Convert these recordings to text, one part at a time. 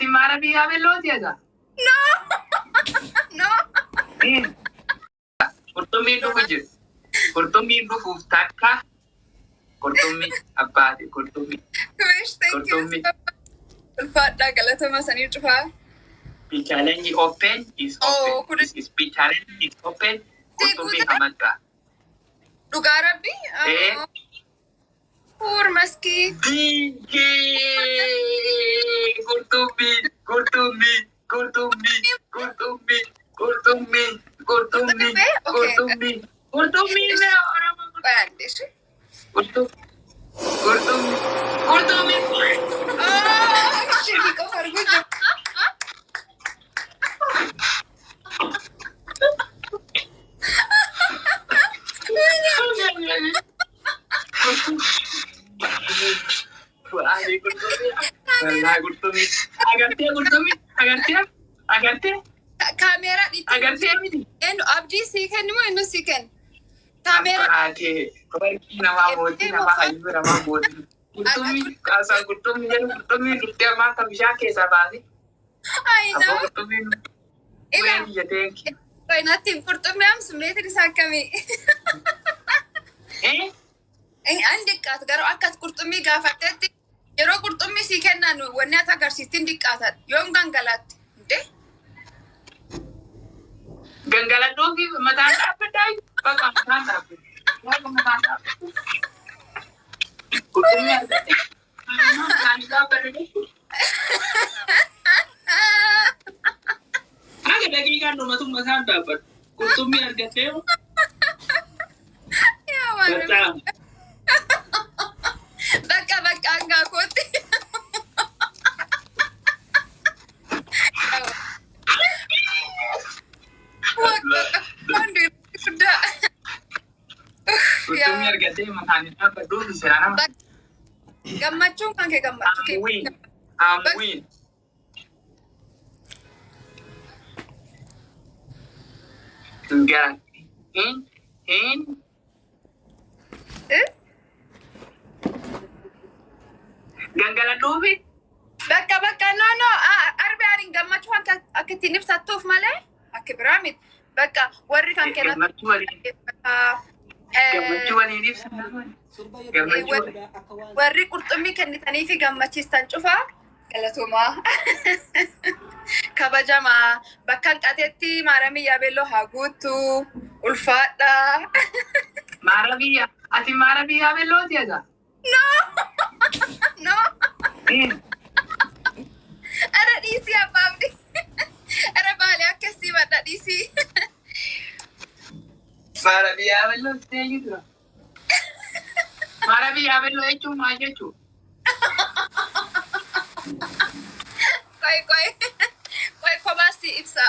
Ati mara biyya beellooti egaa? No. No. Qurxummiin dhufu jiru. Qurxummiin dhufuuf takka. Qurxummii abbaati qurxummii. Wish, thank you. Ulfaadhaa galatoma sanii cufaa. Speech challenge open is open. Speech challenge is open. Qurxummii hamadhaa. Dhugaa rabbi. Poor maskii. Qurxummii qurxummii qurxummii qurxummii qurxummii qurxummii qurxummii qurxummii Bayandeeshi. qurxummii. Shiri qofa arguu jiru. Agartee? Kaameeraa dhiibbaa. Agartee miti? Eenyu abdii sii kenni moo eenyu sii kenni? Kaameeraa. Barkii namaa mootii namaa hayyuu namaa mootii. Qurxummii kaasaan qurxummii jedhu qurxummii dursee ammaa akka bishaan keessaa baase. Abbaa qurxummiin ween biyyateen. Natti qurxummii amsu meetiri isaa akkamii? An diqqaatu garuu akkas qurxummii gaafatteetti yeroo qurxummii sii kennan wanni ati agarsiistiin diqqaatan yoom gangalaatti hundee? Gangaladhuu fi mataan dhaabbataa bakka mataan dhaabbatu. Bakka mataan dhaabbatu. Qurxummii argatte. Mataan dhaabbatu. Haga daqiiqaan dhumatu mataan dhaabbatu. Qurxummii argattee moo? Bakka hangaa kootti. Qurxummii argattee mataan dhaabbatu seera nama. Gammachuun kan kee gammachuu kee. Amwiin. Gara. Gangaladhuufi. Bakka no arbi arin gammachuu akka ittiin ibsattuuf malee akka biraa miti. Bakka warri kan kennan. Gammachuu waliin ibsa. Warri qurxummii kennitanii fi gammachiistan cufaa galatumaa. Kabajamaa bakka hanqateetti maaramii yaabelloo haa guuttu ulfaadhaa. Maaramii ati maaramii yaabellooti egaa? No. Ara dhiisii abbaabdi. Ara baalee akkasii badha dhiisii. Maaramii yaabellooti eenyu dura? Maaramii yaabelloo jechuun maal jechuudha? Qoy kobaasi ibsa.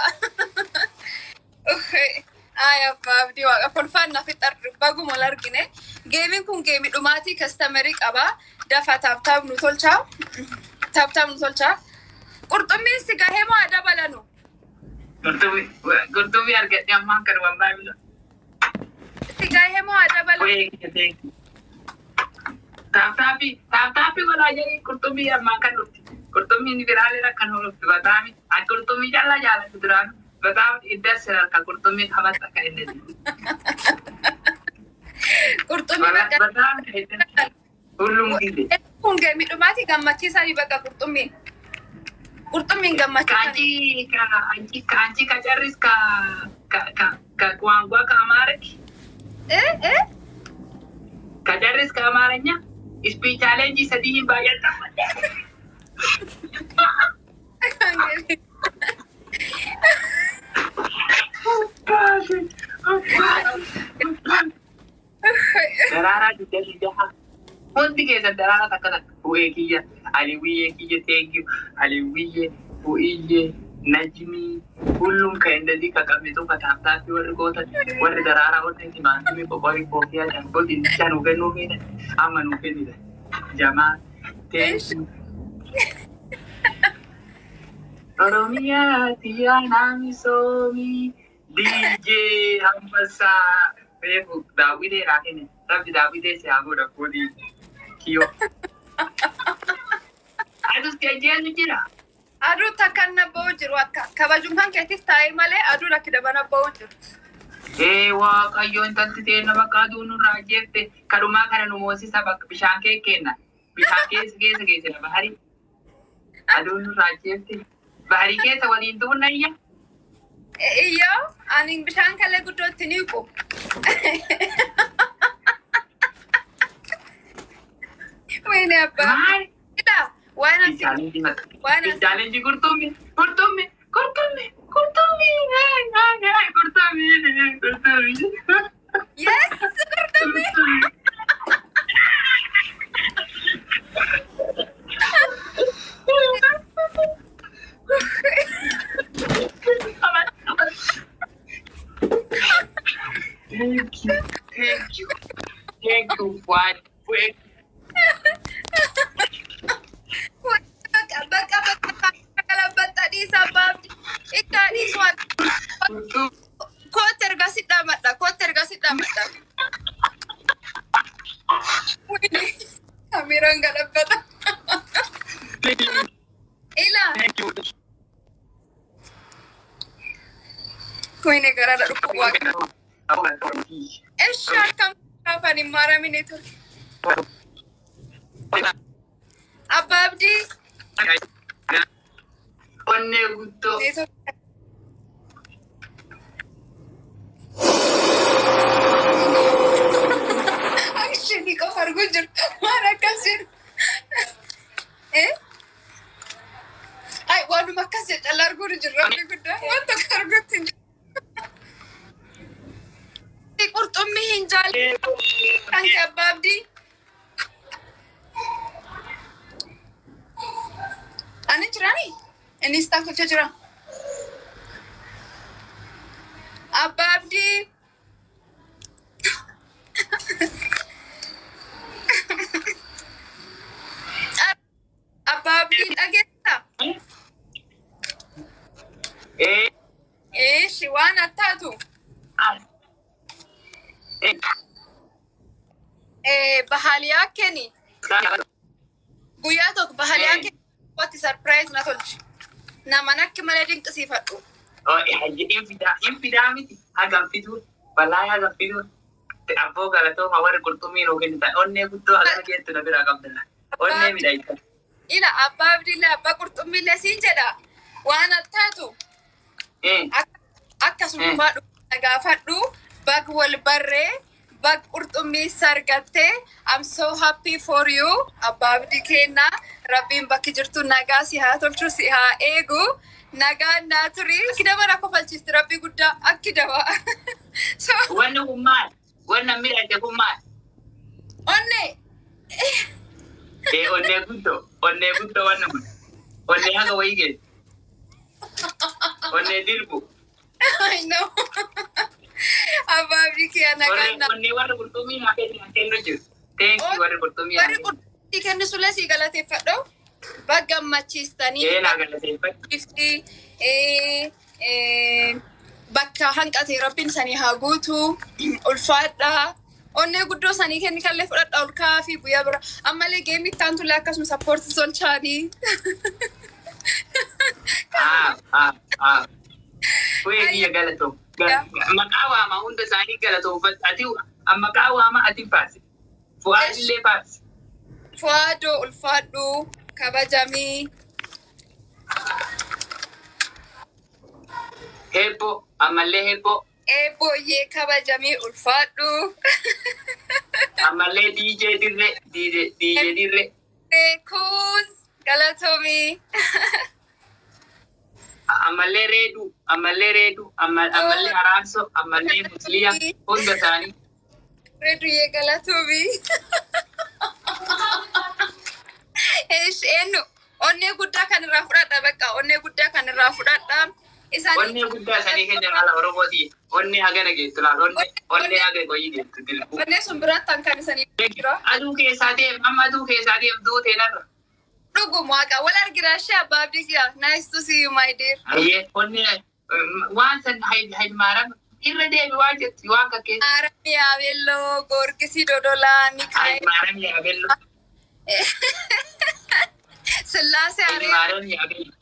Ay abbaabdi waaqa kolfaan fixarri baguma largine. Geemiin kun geemii dhumaatii kastamerii qabaa. Dafa taaptaap nu tolchaa. Qurxummiin si gahee moo dabalanu? Qurxummii argadhee ammaan kan wallaahi bila. Si gahee moo dabalanu? Taaptaappii walaa jedhee qurxummii ammaan kan dhufti. Qurxummiin biraalee akka nu dhufti bataami. Akka qurxummii jallaa jaalatu duraan. Bataami idda sirarka qurxummii hamasta kan inni. Qurxummii bataami kan inni. Hullum gide. Kun geemii dhumaatii gammachiisanii bakka qurxummiin. Qurxummiin gammachiisanii. Anchi kacarris ka kuangwa ka amaarati. Kacarris ka amaaranya. Speech challenge sadii hin baay'atan. Daraaraa didda. Hundi keessan daraaraa takka takka. Bu'ee kiyya, aliwiyyee kiyya teeggiyu, aliwiyyee, bu'iyyee, najmii, hullum kan እንደዚህ ከቀሚሱ ከታፍታፊ warri gootan warri daraaraa wata timaantimii qoqorii koofiyaa jangooti nichaa nu kennuu feene amma nu kennite. Jamaa teessu. Oromiyaa tiyyaa naami soomii DJ Hambasaa reefu daawwitee raa kenne rabbi daawwitee si haa godha koodii kiyoo. Atus kejjeesu jira. Aduu takkan nabba'u jiru akka kabajuun kan keetiif taa'ee malee aduu rakki daba nabba'u jiru. Waaqayyo intalti ta'e nama qaaduu nurraa jeette kadhumaa kana nu moosisa bakka bishaan kee kenna. Bishaan keessa geessina baharii. Aduu nurraa jeette baharii keessa waliin tuunna iyya. Iyyoo ani bishaan kalee guddootti ni qu. Wayne abbaa. Maal? Waan asii. Waan asii. Challenge kurtummi. Yes, kurtummi. Thank you, Fuad. Bakka kalabatta dhiisa baabdi. Ikkaa dhiiswaan. Kootti ergaa si dhaamadha. Kamiraan galabbata. Ilaa. Kuyne garadha dhukkuba waaqa. Eshi akkam afaan hin maaramine ture. Abbaa Abdii. Onnee guddoo. Isheenii qofa arguu jiru. Waan akkas jedhu. Waanuma akkas jedhu callaa arguu jiru. Rabbi guddaa waan tokko arguutti hin jiru. Qurxummii hin jaalladhu. Kan kee Abbaa Abdii. Ani jirani? Innis taakkachaa jira. Abbaa Abdii. Abbaa Abdii dhageessa? Eeshi waan attaatu? Bahaliyaa kenni. Guyyaa tokko bahaliyaa kenni. Wati surprise na tolchi. Nama nakki malee dinqisiifadhu. Infidaa miti. Hagam fituu. Balaa hagam fituu. Abboo galatooma warri qurxummii nuu kennitan. Onnee guddoo hagana geettu na biraa qabdala. Onnee midhaayita. Ila abbaa Abdiillee abbaa qurxummiillee siin jedha. Waan attaatu. Akkasuma faadhu gaafadhu. Bag wal barree. Bag qurxummii sargattee. I'm so happy for you. Abbaa Abdii kennaa. Rabbiin bakki jirtu nagaa si haa tolchu si haa eegu. Nagaa naa turii. Kidaba rakkoo falchiisti rabbii guddaa akki daba. Wanni kun maal? Wanna midhaate kun maal? Onnee. Onnee guddoo wanna kun. Onnee haga wayii geessu. Onnee dirbu. I know. Abbaa Abdii kiyya nagaa naa. Onnee warri qurxummii haa kennu jiru. Thank you warri qurxummii haa kennu. Kenni sulle si galateeffadhu. Bagga gammachiistanii. Naa galateeffadhu. Bakka hanqate rabbiin sanii haa guutu. Ulfaadha. Onnee guddoo sanii kenni kallee fudhadha ol kaa'aa fi guyyaa bira. Ammallee geemii ittaan tullee akkasuma sappoortii tolchaanii. Kuyee biyya galatoo. Maqaa waamaa hunda isaanii galatoofatu. Ati maqaa waamaa ati faasi. Fu'aadillee faasi. Fu'aadoo ulfaadhu kabajamii. Hebboo ammallee hebboo. Eebooyyee kabajamii ulfaadhu. Ammallee DJ dirree. Kuus galatoomii. Ammallee reedu. Ammallee araarso. Ammallee musliya. Hunda isaanii. Reeduyyee galatoomii. Eenyu onnee guddaa kan irraa fudhadha bakka onnee guddaa kan irraa fudhadha. Onnee guddaa isaanii keenya haala Oromooti. Onnee hagana geessu laal onnee haga qoyii geessu dilbu. Onnee sun biraattan kan isanii jira. Aduu keessaa deem duutee narra. Dhuguma waaqa wal argira ishee Abbaa Abdii kiyya. Nice to see you my dear. Ayyee onnee waan san haymaaram irra deebi waan jettu waan kakkee. Maaram yaabelloo goorgisii dodolaa Mikaa'el. Maaram yaabelloo. Sillaasee Maaram yaabelloo.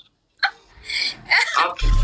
Okay.